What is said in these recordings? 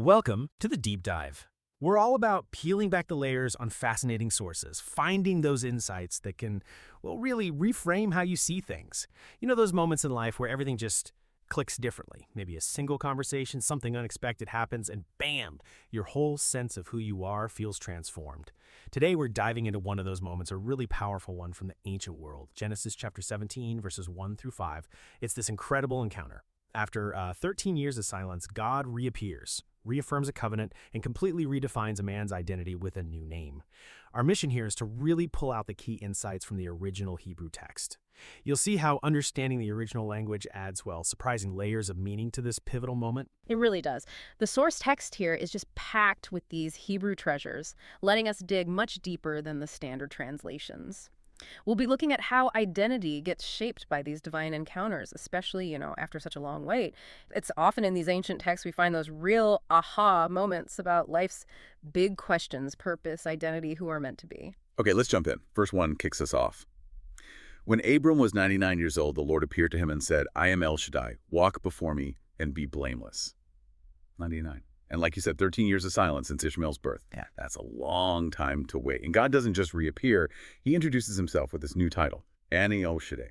Welcome to the Deep Dive. We're all about peeling back the layers on fascinating sources, finding those insights that can, really reframe how you see things. You know, those moments in life where everything just clicks differently. Maybe a single conversation, something unexpected happens, and bam, your whole sense of who you are feels transformed. Today, we're diving into one of those moments, a really powerful one from the ancient world. Genesis chapter 17, verses 1 through 5. It's this incredible encounter. After 13 years of silence, God reappears, reaffirms a covenant, and completely redefines a man's identity with a new name. Our mission here is to really pull out the key insights from the original Hebrew text. You'll see how understanding the original language adds, surprising layers of meaning to this pivotal moment. It really does. The source text here is just packed with these Hebrew treasures, letting us dig much deeper than the standard translations. We'll be looking at how identity gets shaped by these divine encounters, especially, after such a long wait. It's often in these ancient texts we find those real aha moments about life's big questions, purpose, identity, who we're meant to be. Okay, let's jump in. First one kicks us off. When Abram was 99 years old, the Lord appeared to him and said, I am El-Shaddai. Walk before me and be blameless. 99. And like you said, 13 years of silence since Ishmael's birth. Yeah. That's a long time to wait. And God doesn't just reappear. He introduces himself with this new title, Ani El-Shaddai.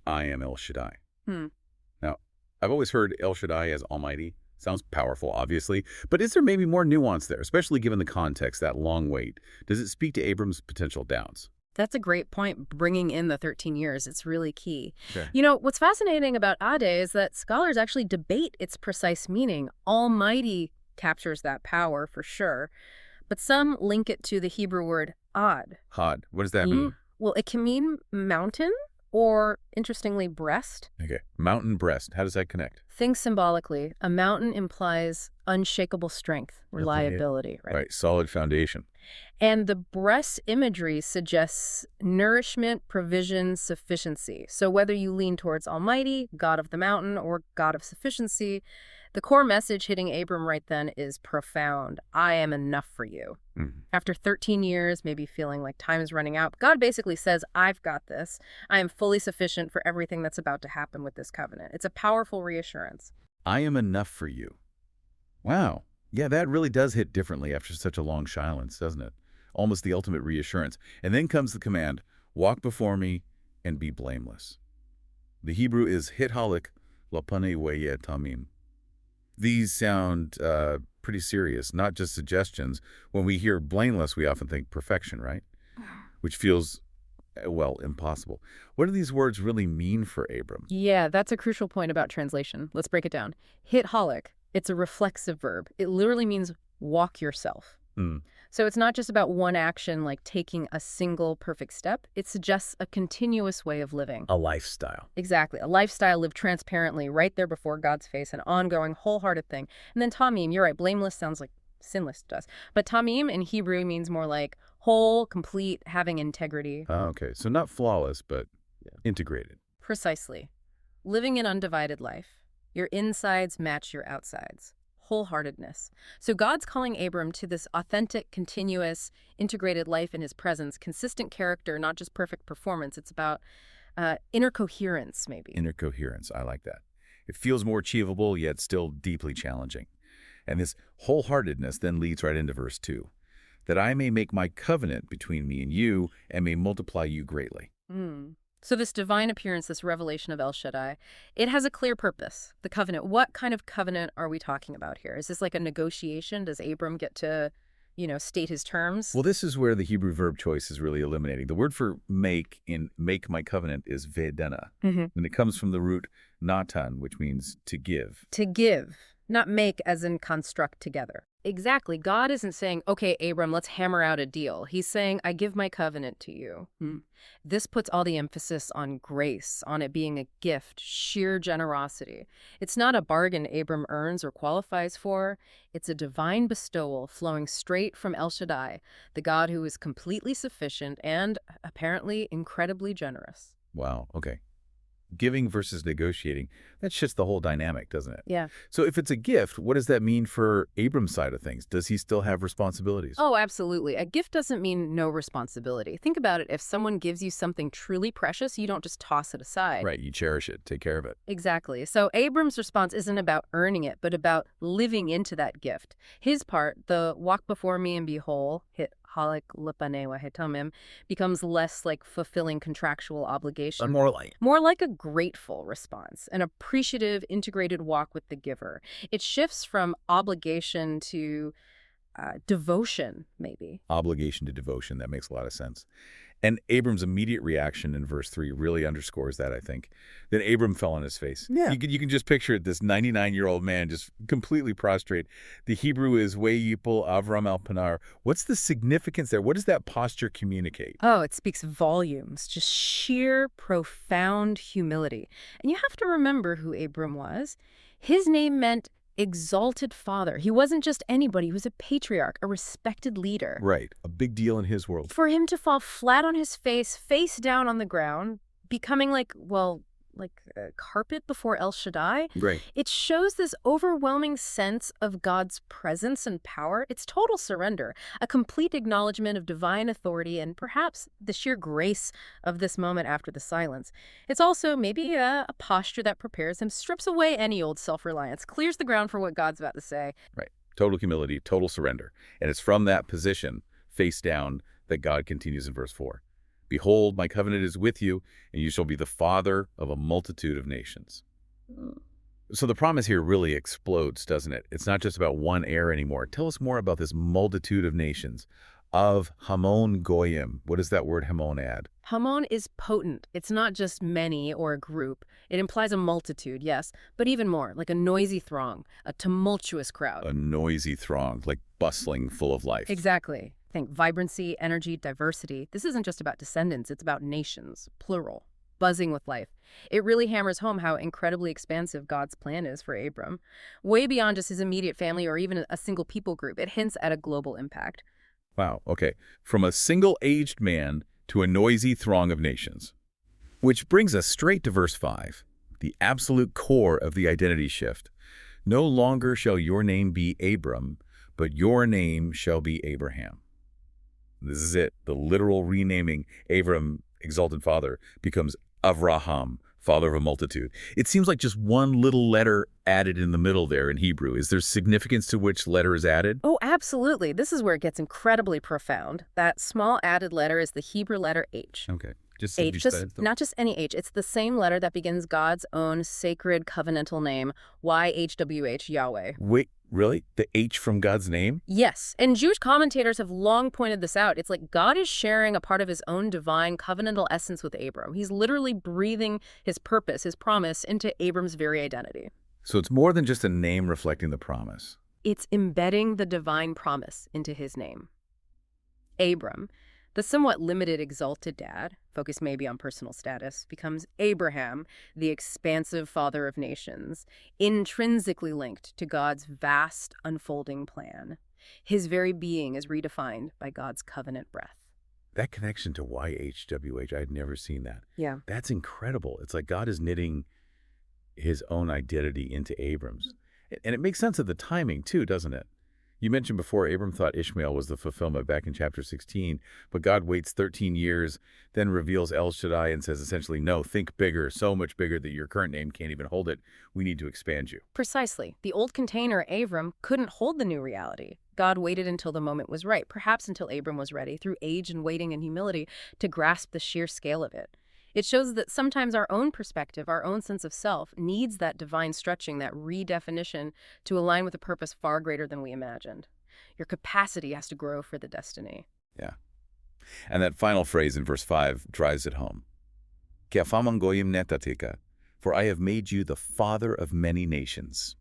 I am El-Shaddai. Now, I've always heard El-Shaddai as Almighty. Sounds powerful, obviously. But is there maybe more nuance there, especially given the context, that long wait? Does it speak to Abram's potential doubts? That's a great point, bringing in the 13 years. It's really key. Sure. What's fascinating about Ade is that scholars actually debate its precise meaning. Almighty captures that power for sure, but some link it to the Hebrew word ad. Had. What does that mean? Well, it can mean mountain or, interestingly, breast. Okay. Mountain breast. How does that connect? Think symbolically. A mountain implies unshakable strength, reliability, right? Right. Solid foundation. And the breast imagery suggests nourishment, provision, sufficiency. So whether you lean towards Almighty, God of the mountain, or God of sufficiency, the core message hitting Abram right then is profound. I am enough for you. After 13 years, maybe feeling like time is running out, God basically says, I've got this. I am fully sufficient for everything that's about to happen with this covenant. It's a powerful reassurance. I am enough for you. Wow. Yeah, that really does hit differently after such a long silence, doesn't it? Almost the ultimate reassurance. And then comes the command, walk before me and be blameless. The Hebrew is hithalik lapane weye tamim. These sound pretty serious, not just suggestions. When we hear blameless, we often think perfection, right? Which feels, impossible. What do these words really mean for Abram? Yeah, that's a crucial point about translation. Let's break it down. Hithalik, it's a reflexive verb. It literally means walk yourself. So it's not just about one action like taking a single perfect step. It suggests a continuous way of living. A lifestyle. Exactly. A lifestyle lived transparently right there before God's face, an ongoing, wholehearted thing. And then tamim, you're right, blameless sounds like sinless to us. But tamim in Hebrew means more like whole, complete, having integrity. Oh, okay. So not flawless, but integrated. Precisely. Living an undivided life. Your insides match your outsides. Wholeheartedness. So God's calling Abram to this authentic, continuous, integrated life in his presence, consistent character, not just perfect performance. It's about inner coherence, maybe. Inner coherence. I like that. It feels more achievable, yet still deeply challenging. And this wholeheartedness then leads right into verse 2. That I may make my covenant between me and you and may multiply you greatly. So this divine appearance, this revelation of El-Shaddai, it has a clear purpose, the covenant. What kind of covenant are we talking about here? Is this like a negotiation? Does Abram get to, state his terms? Well, this is where the Hebrew verb choice is really eliminating. The word for make in make my covenant is vedena. And it comes from the root natan, which means to give. To give, not make as in construct together. Exactly. God isn't saying, okay, Abram, let's hammer out a deal. He's saying, I give my covenant to you. This puts all the emphasis on grace, on it being a gift, sheer generosity. It's not a bargain Abram earns or qualifies for. It's a divine bestowal flowing straight from El-Shaddai, the God who is completely sufficient and apparently incredibly generous. Wow. Okay. Giving versus negotiating, that shifts the whole dynamic, doesn't it? Yeah. So if it's a gift, what does that mean for Abram's side of things? Does he still have responsibilities? Oh, absolutely. A gift doesn't mean no responsibility. Think about it. If someone gives you something truly precious, you don't just toss it aside. Right, you cherish it, take care of it. Exactly. So Abram's response isn't about earning it, but about living into that gift. His part, the walk before me and be whole, hit halik lipanewa hitomim, becomes less like fulfilling contractual obligation. More like a grateful response, an appreciative, integrated walk with the giver. It shifts from obligation to devotion, maybe. Obligation to devotion, that makes a lot of sense. And Abram's immediate reaction in verse 3 really underscores that, I think. Then Abram fell on his face. Yeah. You can just picture it, this 99-year-old man just completely prostrate. The Hebrew is Wayipul Avram al-Panar. What's the significance there? What does that posture communicate? Oh, it speaks volumes, just sheer, profound humility. And you have to remember who Abram was. His name meant exalted father. He wasn't just anybody. He was a patriarch, a respected leader. Right, a big deal in his world. For him to fall flat on his face down on the ground, becoming like a carpet before El-Shaddai, Right. it shows this overwhelming sense of God's presence and power. It's total surrender, a complete acknowledgement of divine authority and perhaps the sheer grace of this moment after the silence. It's also maybe a posture that prepares him, strips away any old self-reliance, clears the ground for what God's about to say. Right. Total humility, total surrender. And it's from that position, face down, that God continues in verse 4. Behold, my covenant is with you, and you shall be the father of a multitude of nations. So the promise here really explodes, doesn't it? It's not just about one heir anymore. Tell us more about this multitude of nations, of Hamon Goyim. What does that word Hamon add? Hamon is potent. It's not just many or a group. It implies a multitude, yes, but even more, like a noisy throng, a tumultuous crowd. A noisy throng, like bustling, full of life. Exactly. Think vibrancy, energy, diversity. This isn't just about descendants, it's about nations, plural, buzzing with life. It really hammers home how incredibly expansive God's plan is for Abram. Way beyond just his immediate family or even a single people group. It hints at a global impact. Wow, okay. From a single-aged man to a noisy throng of nations. Which brings us straight to verse 5, the absolute core of the identity shift. No longer shall your name be Abram, but your name shall be Abraham. This is it. The literal renaming Abram, exalted father, becomes Avraham, father of a multitude. It seems like just one little letter added in the middle there in Hebrew. Is there significance to which letter is added? Oh, absolutely. This is where it gets incredibly profound. That small added letter is the Hebrew letter H. Okay. Just H, not just any H. It's the same letter that begins God's own sacred covenantal name, YHWH, Yahweh. Wait, really? The H from God's name? Yes, and Jewish commentators have long pointed this out. It's like God is sharing a part of his own divine covenantal essence with Abram. He's literally breathing his purpose, his promise, into Abram's very identity. So it's more than just a name reflecting the promise. It's embedding the divine promise into his name. Abram, the somewhat limited exalted dad, focused maybe on personal status, becomes Abraham, the expansive father of nations, intrinsically linked to God's vast unfolding plan. His very being is redefined by God's covenant breath. That connection to YHWH, I'd never seen that. Yeah. That's incredible. It's like God is knitting his own identity into Abram's. And it makes sense of the timing too, doesn't it? You mentioned before Abram thought Ishmael was the fulfillment back in chapter 16, but God waits 13 years, then reveals El-Shaddai and says essentially, no, think bigger, so much bigger that your current name can't even hold it. We need to expand you. Precisely. The old container, Abram, couldn't hold the new reality. God waited until the moment was right, perhaps until Abram was ready, through age and waiting and humility, to grasp the sheer scale of it. It shows that sometimes our own perspective, our own sense of self, needs that divine stretching, that redefinition to align with a purpose far greater than we imagined. Your capacity has to grow for the destiny. Yeah. And that final phrase in verse 5 drives it home. "Ke afam goyim netatika, for I have made you the father of many nations."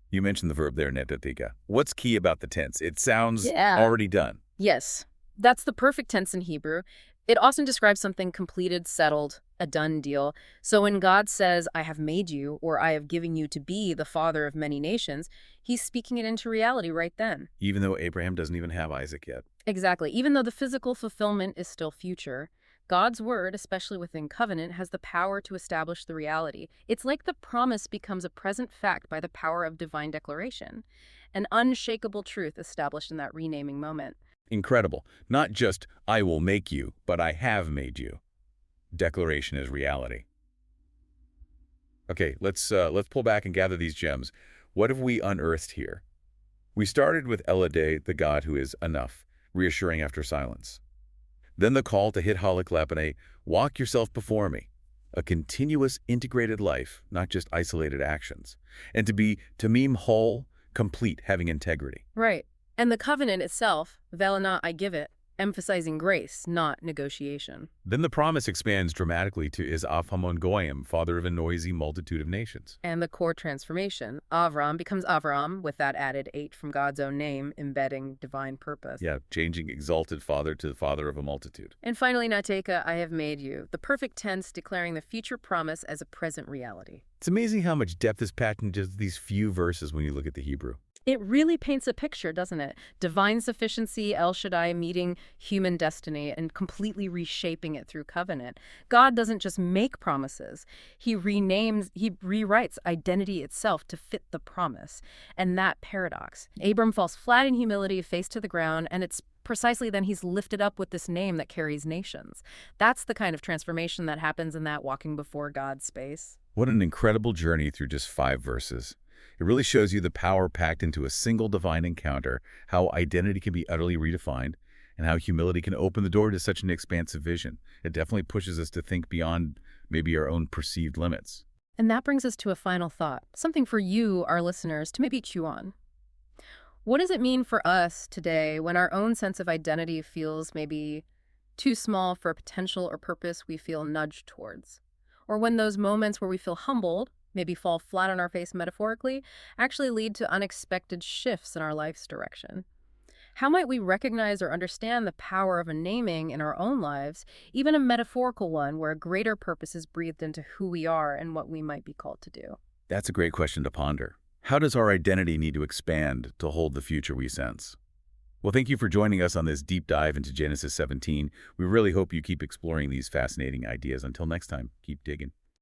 You mentioned the verb there, netatika. What's key about the tense? It sounds already done. Yes, that's the perfect tense in Hebrew. It often describes something completed, settled, a done deal. So when God says, I have made you, or I have given you to be the father of many nations, he's speaking it into reality right then. Even though Abraham doesn't even have Isaac yet. Exactly. Even though the physical fulfillment is still future, God's word, especially within covenant, has the power to establish the reality. It's like the promise becomes a present fact by the power of divine declaration, an unshakable truth established in that renaming moment. Incredible. Not just, I will make you, but I have made you. Declaration is reality. Okay, let's pull back and gather these gems. What have we unearthed here? We started with El-Shaddai, the God who is enough, reassuring after silence. Then the call to hit Halik Lepane, walk yourself before me, a continuous integrated life, not just isolated actions, and to be tamim whole, complete, having integrity. Right. And the covenant itself, Velana I give it, emphasizing grace, not negotiation. Then the promise expands dramatically to Is Hamon Goyim, father of a noisy multitude of nations. And the core transformation, Avram becomes Avram, with that added 8 from God's own name, embedding divine purpose. Yeah, changing exalted father to the father of a multitude. And finally, Nateka, I have made you, the perfect tense declaring the future promise as a present reality. It's amazing how much depth is packed in just these few verses when you look at the Hebrew. It really paints a picture, doesn't it? Divine sufficiency, El-Shaddai meeting human destiny and completely reshaping it through covenant. God doesn't just make promises. He rewrites identity itself to fit the promise. And that paradox. Abram falls flat in humility, face to the ground, and it's precisely then he's lifted up with this name that carries nations. That's the kind of transformation that happens in that walking before God space. What an incredible journey through just 5 verses. It really shows you the power packed into a single divine encounter, how identity can be utterly redefined, and how humility can open the door to such an expansive vision. It definitely pushes us to think beyond maybe our own perceived limits. And that brings us to a final thought, something for you, our listeners, to maybe chew on. What does it mean for us today when our own sense of identity feels maybe too small for a potential or purpose we feel nudged towards? Or when those moments where we feel humbled, maybe fall flat on our face metaphorically, actually lead to unexpected shifts in our life's direction? How might we recognize or understand the power of a naming in our own lives, even a metaphorical one where a greater purpose is breathed into who we are and what we might be called to do? That's a great question to ponder. How does our identity need to expand to hold the future we sense? Well, thank you for joining us on this deep dive into Genesis 17. We really hope you keep exploring these fascinating ideas. Until next time, keep digging.